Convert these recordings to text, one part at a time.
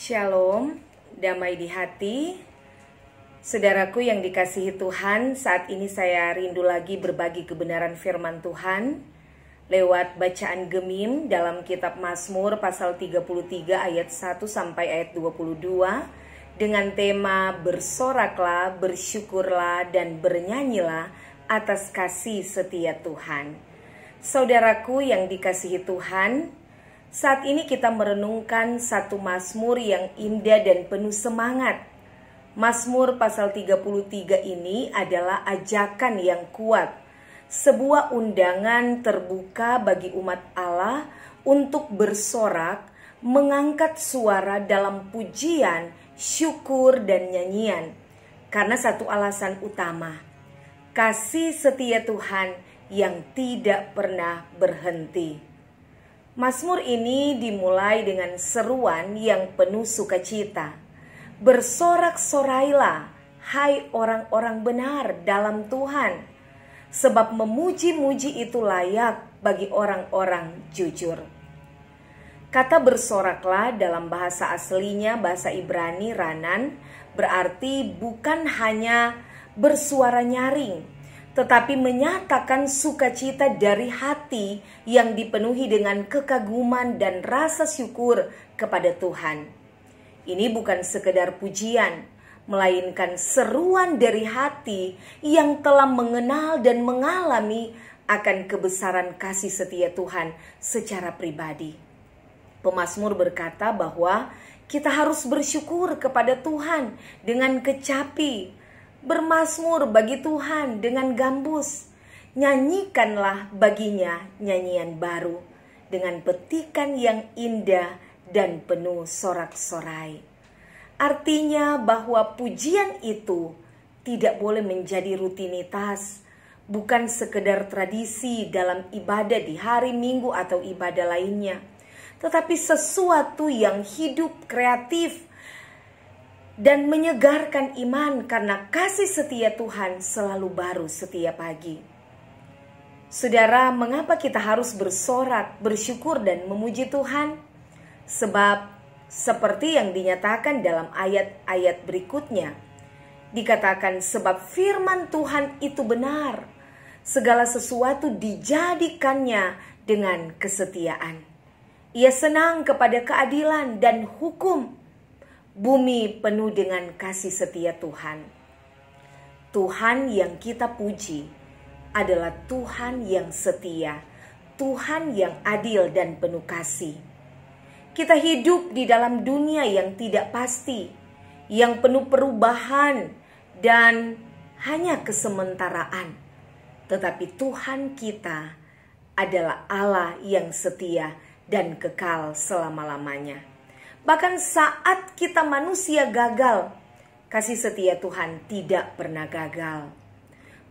Shalom, damai di hati. Saudaraku yang dikasihi Tuhan, saat ini saya rindu lagi berbagi kebenaran firman Tuhan lewat bacaan Gemim dalam kitab Mazmur pasal 33 ayat 1 sampai ayat 22 dengan tema bersoraklah, bersyukurlah, dan bernyanyilah atas kasih setia Tuhan. Saudaraku yang dikasihi Tuhan, saat ini kita merenungkan satu Mazmur yang indah dan penuh semangat. Mazmur pasal 33 ini adalah ajakan yang kuat, sebuah undangan terbuka bagi umat Allah untuk bersorak, mengangkat suara dalam pujian, syukur, dan nyanyian. Karena satu alasan utama, kasih setia Tuhan yang tidak pernah berhenti. Mazmur ini dimulai dengan seruan yang penuh sukacita. Bersorak-sorailah, hai orang-orang benar dalam Tuhan, sebab memuji-muji itu layak bagi orang-orang jujur. Kata bersoraklah dalam bahasa aslinya, bahasa Ibrani Ranan, berarti bukan hanya bersuara nyaring, tetapi menyatakan sukacita dari hati yang dipenuhi dengan kekaguman dan rasa syukur kepada Tuhan. Ini bukan sekedar pujian, melainkan seruan dari hati yang telah mengenal dan mengalami akan kebesaran kasih setia Tuhan secara pribadi. Pemazmur berkata bahwa kita harus bersyukur kepada Tuhan dengan kecapi, bermazmur bagi Tuhan dengan gambus, nyanyikanlah baginya nyanyian baru dengan petikan yang indah dan penuh sorak-sorai. Artinya bahwa pujian itu tidak boleh menjadi rutinitas, bukan sekedar tradisi dalam ibadah di hari Minggu atau ibadah lainnya, tetapi sesuatu yang hidup, kreatif, dan menyegarkan iman karena kasih setia Tuhan selalu baru setiap pagi. Saudara, mengapa kita harus bersorak, bersyukur, dan memuji Tuhan? Sebab seperti yang dinyatakan dalam ayat-ayat berikutnya, dikatakan sebab firman Tuhan itu benar, segala sesuatu dijadikannya dengan kesetiaan. Ia senang kepada keadilan dan hukum, bumi penuh dengan kasih setia Tuhan. Tuhan yang kita puji adalah Tuhan yang setia, Tuhan yang adil dan penuh kasih. Kita hidup di dalam dunia yang tidak pasti, yang penuh perubahan dan hanya kesementaraan. Tetapi Tuhan kita adalah Allah yang setia dan kekal selama-lamanya. Bahkan saat kita manusia gagal, kasih setia Tuhan tidak pernah gagal.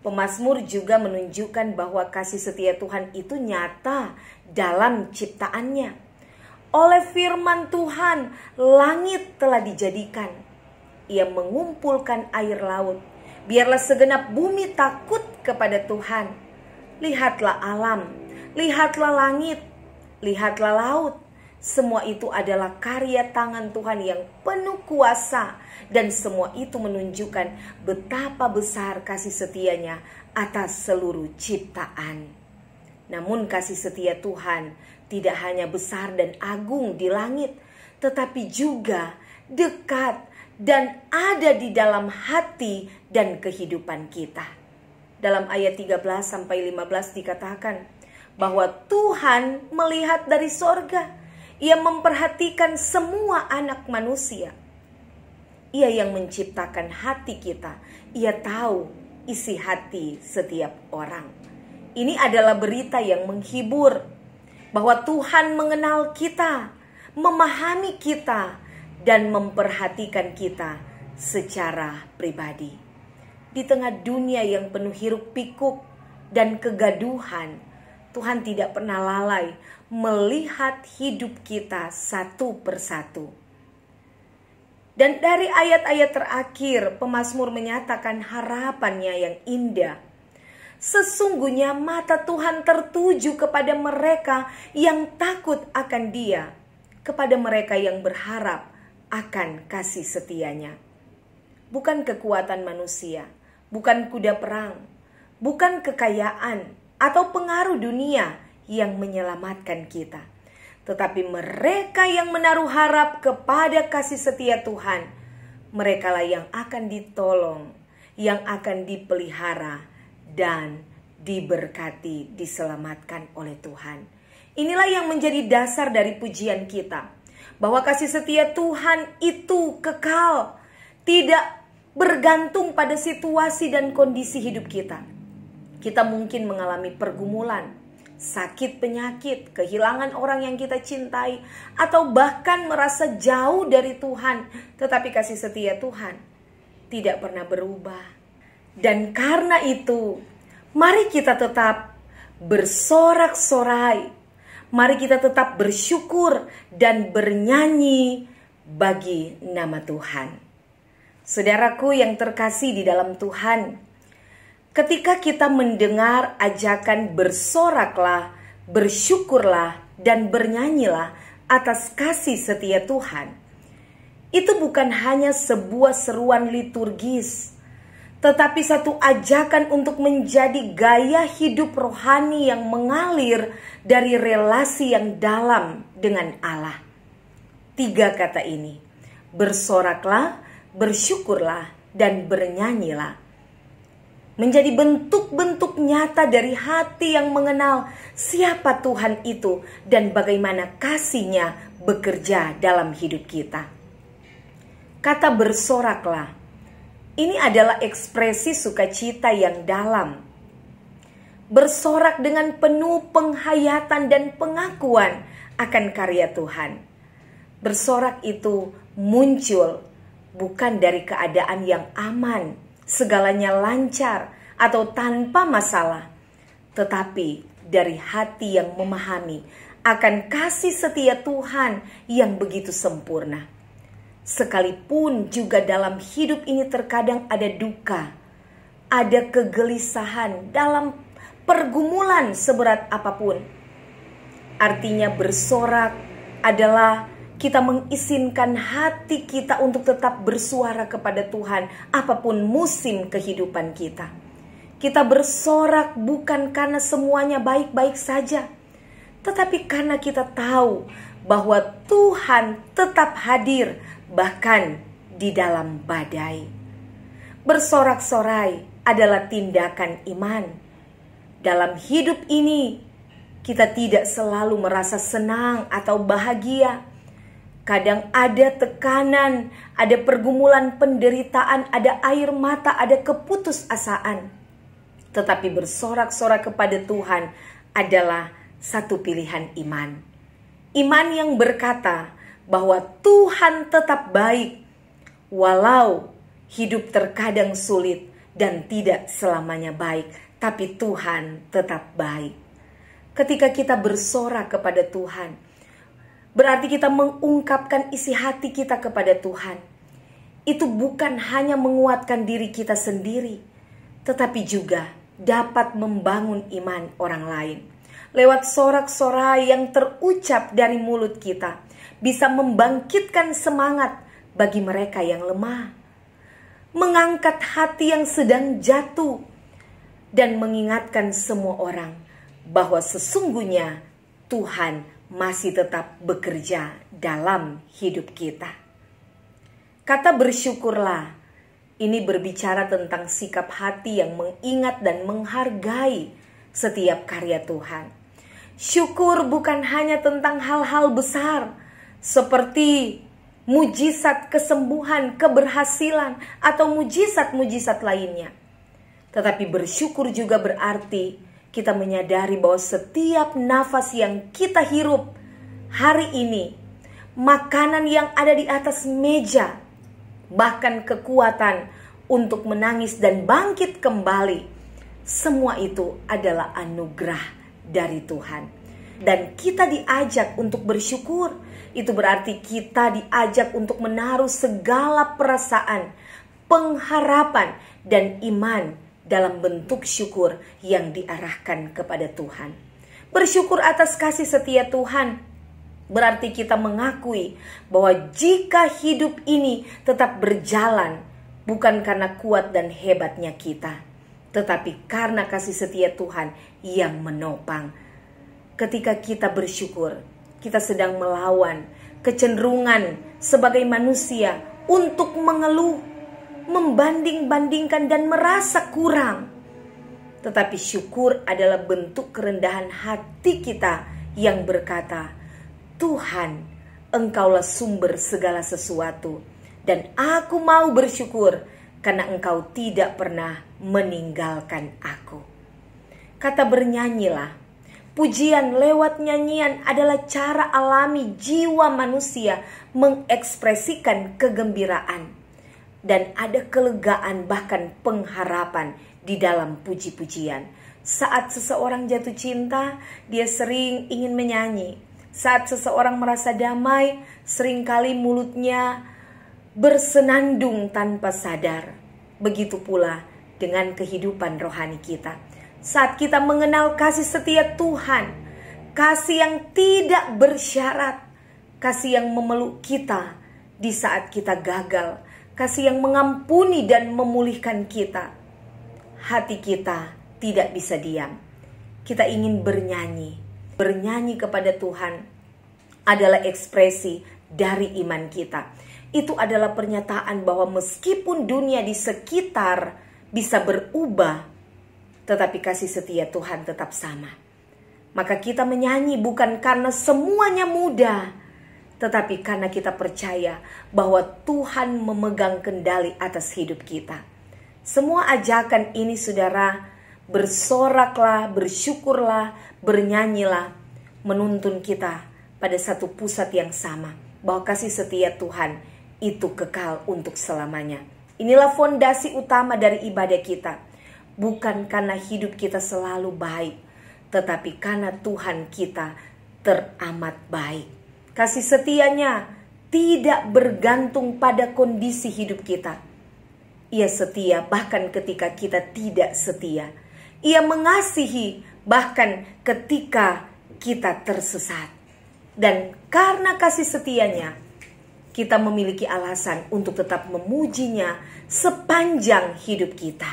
Pemazmur juga menunjukkan bahwa kasih setia Tuhan itu nyata dalam ciptaannya. Oleh firman Tuhan, langit telah dijadikan. Ia mengumpulkan air laut. Biarlah segenap bumi takut kepada Tuhan. Lihatlah alam, lihatlah langit, lihatlah laut. Semua itu adalah karya tangan Tuhan yang penuh kuasa. Dan semua itu menunjukkan betapa besar kasih setianya atas seluruh ciptaan. Namun kasih setia Tuhan tidak hanya besar dan agung di langit, tetapi juga dekat dan ada di dalam hati dan kehidupan kita. Dalam ayat 13-15 dikatakan bahwa Tuhan melihat dari sorga. Ia memperhatikan semua anak manusia. Ia yang menciptakan hati kita. Ia tahu isi hati setiap orang. Ini adalah berita yang menghibur, bahwa Tuhan mengenal kita, memahami kita, dan memperhatikan kita secara pribadi. Di tengah dunia yang penuh hiruk pikuk dan kegaduhan, Tuhan tidak pernah lalai melihat hidup kita satu persatu. Dan dari ayat-ayat terakhir, pemazmur menyatakan harapannya yang indah. Sesungguhnya mata Tuhan tertuju kepada mereka yang takut akan Dia, kepada mereka yang berharap akan kasih setianya. Bukan kekuatan manusia, bukan kuda perang, bukan kekayaan atau pengaruh dunia yang menyelamatkan kita. Tetapi mereka yang menaruh harap kepada kasih setia Tuhan, merekalah yang akan ditolong, yang akan dipelihara dan diberkati, diselamatkan oleh Tuhan. Inilah yang menjadi dasar dari pujian kita, bahwa kasih setia Tuhan itu kekal, tidak bergantung pada situasi dan kondisi hidup kita. Kita mungkin mengalami pergumulan, sakit, penyakit, kehilangan orang yang kita cintai, atau bahkan merasa jauh dari Tuhan. Tetapi kasih setia Tuhan tidak pernah berubah. Dan karena itu, mari kita tetap bersorak-sorai. Mari kita tetap bersyukur dan bernyanyi bagi nama Tuhan. Saudaraku yang terkasih di dalam Tuhan, ketika kita mendengar ajakan bersoraklah, bersyukurlah, dan bernyanyilah atas kasih setia Tuhan, itu bukan hanya sebuah seruan liturgis, tetapi satu ajakan untuk menjadi gaya hidup rohani yang mengalir dari relasi yang dalam dengan Allah. 3 kata ini, bersoraklah, bersyukurlah, dan bernyanyilah, menjadi bentuk-bentuk nyata dari hati yang mengenal siapa Tuhan itu dan bagaimana kasih-Nya bekerja dalam hidup kita. Kata bersoraklah, ini adalah ekspresi sukacita yang dalam. Bersorak dengan penuh penghayatan dan pengakuan akan karya Tuhan. Bersorak itu muncul bukan dari keadaan yang aman, segalanya lancar atau tanpa masalah, tetapi dari hati yang memahami akan kasih setia Tuhan yang begitu sempurna. Sekalipun juga dalam hidup ini terkadang ada duka, ada kegelisahan dalam pergumulan seberat apapun. Artinya bersorak adalah kita mengizinkan hati kita untuk tetap bersuara kepada Tuhan apapun musim kehidupan kita. Kita bersorak bukan karena semuanya baik-baik saja, tetapi karena kita tahu bahwa Tuhan tetap hadir bahkan di dalam badai. Bersorak-sorai adalah tindakan iman. Dalam hidup ini, kita tidak selalu merasa senang atau bahagia. Kadang ada tekanan, ada pergumulan penderitaan, ada air mata, ada keputusasaan. Tetapi bersorak-sorak kepada Tuhan adalah satu pilihan iman. Iman yang berkata bahwa Tuhan tetap baik, walau hidup terkadang sulit dan tidak selamanya baik, tapi Tuhan tetap baik. Ketika kita bersorak kepada Tuhan, berarti kita mengungkapkan isi hati kita kepada Tuhan. Itu bukan hanya menguatkan diri kita sendiri, tetapi juga dapat membangun iman orang lain. Lewat sorak-sorai yang terucap dari mulut kita, bisa membangkitkan semangat bagi mereka yang lemah, mengangkat hati yang sedang jatuh, dan mengingatkan semua orang bahwa sesungguhnya Tuhan masih tetap bekerja dalam hidup kita. Kata bersyukurlah, ini berbicara tentang sikap hati yang mengingat dan menghargai setiap karya Tuhan. Syukur bukan hanya tentang hal-hal besar, seperti mujizat kesembuhan, keberhasilan, atau mujizat-mujizat lainnya. Tetapi bersyukur juga berarti kita menyadari bahwa setiap nafas yang kita hirup hari ini, makanan yang ada di atas meja, bahkan kekuatan untuk menangis dan bangkit kembali, semua itu adalah anugerah dari Tuhan. Dan kita diajak untuk bersyukur. Itu berarti kita diajak untuk menaruh segala perasaan, pengharapan, dan iman dalam bentuk syukur yang diarahkan kepada Tuhan. Bersyukur atas kasih setia Tuhan Berarti kita mengakui bahwa jika hidup ini tetap berjalan, bukan karena kuat dan hebatnya kita, tetapi karena kasih setia Tuhan yang menopang. Ketika kita bersyukur, kita sedang melawan kecenderungan sebagai manusia untuk mengeluh, membanding-bandingkan dan merasa kurang. Tetapi syukur adalah bentuk kerendahan hati kita yang berkata, Tuhan, Engkaulah sumber segala sesuatu, dan aku mau bersyukur karena Engkau tidak pernah meninggalkan aku. Kata bernyanyilah, pujian lewat nyanyian adalah cara alami jiwa manusia mengekspresikan kegembiraan. Dan ada kelegaan bahkan pengharapan di dalam puji-pujian. Saat seseorang jatuh cinta, dia sering ingin menyanyi. Saat seseorang merasa damai, seringkali mulutnya bersenandung tanpa sadar. Begitu pula dengan kehidupan rohani kita. Saat kita mengenal kasih setia Tuhan, kasih yang tidak bersyarat, kasih yang memeluk kita di saat kita gagal, kasih yang mengampuni dan memulihkan kita, hati kita tidak bisa diam. Kita ingin bernyanyi. Bernyanyi kepada Tuhan adalah ekspresi dari iman kita. Itu adalah pernyataan bahwa meskipun dunia di sekitar bisa berubah, tetapi kasih setia Tuhan tetap sama. Maka kita menyanyi bukan karena semuanya mudah, tetapi karena kita percaya bahwa Tuhan memegang kendali atas hidup kita. Semua ajakan ini, saudara, bersoraklah, bersyukurlah, bernyanyilah, menuntun kita pada satu pusat yang sama, bahwa kasih setia Tuhan itu kekal untuk selamanya. Inilah fondasi utama dari ibadah kita. Bukan karena hidup kita selalu baik, tetapi karena Tuhan kita teramat baik. Kasih setianya tidak bergantung pada kondisi hidup kita. Ia setia bahkan ketika kita tidak setia. Ia mengasihi bahkan ketika kita tersesat. Dan karena kasih setianya, kita memiliki alasan untuk tetap memujinya sepanjang hidup kita.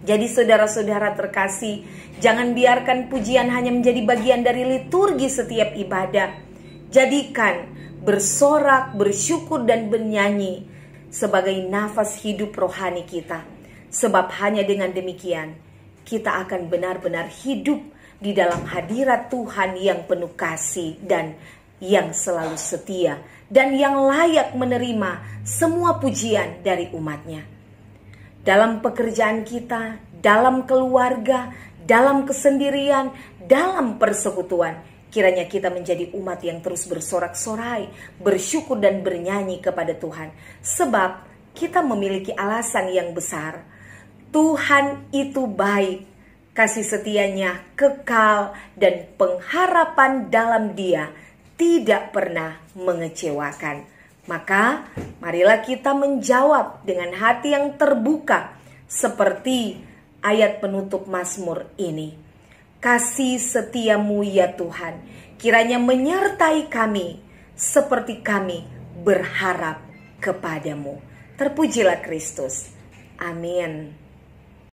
Jadi saudara-saudara terkasih, jangan biarkan pujian hanya menjadi bagian dari liturgi setiap ibadah. Jadikan bersorak, bersyukur dan bernyanyi sebagai nafas hidup rohani kita. Sebab hanya dengan demikian, kita akan benar-benar hidup di dalam hadirat Tuhan yang penuh kasih dan yang selalu setia, dan yang layak menerima semua pujian dari umatnya. Dalam pekerjaan kita, dalam keluarga, dalam kesendirian, dalam persekutuan, kiranya kita menjadi umat yang terus bersorak-sorai, bersyukur dan bernyanyi kepada Tuhan. Sebab kita memiliki alasan yang besar. Tuhan itu baik, kasih setianya kekal, dan pengharapan dalam Dia tidak pernah mengecewakan. Maka marilah kita menjawab dengan hati yang terbuka seperti ayat penutup Mazmur ini. Kasih setiamu ya Tuhan, kiranya menyertai kami seperti kami berharap kepadamu. Terpujilah Kristus. Amin.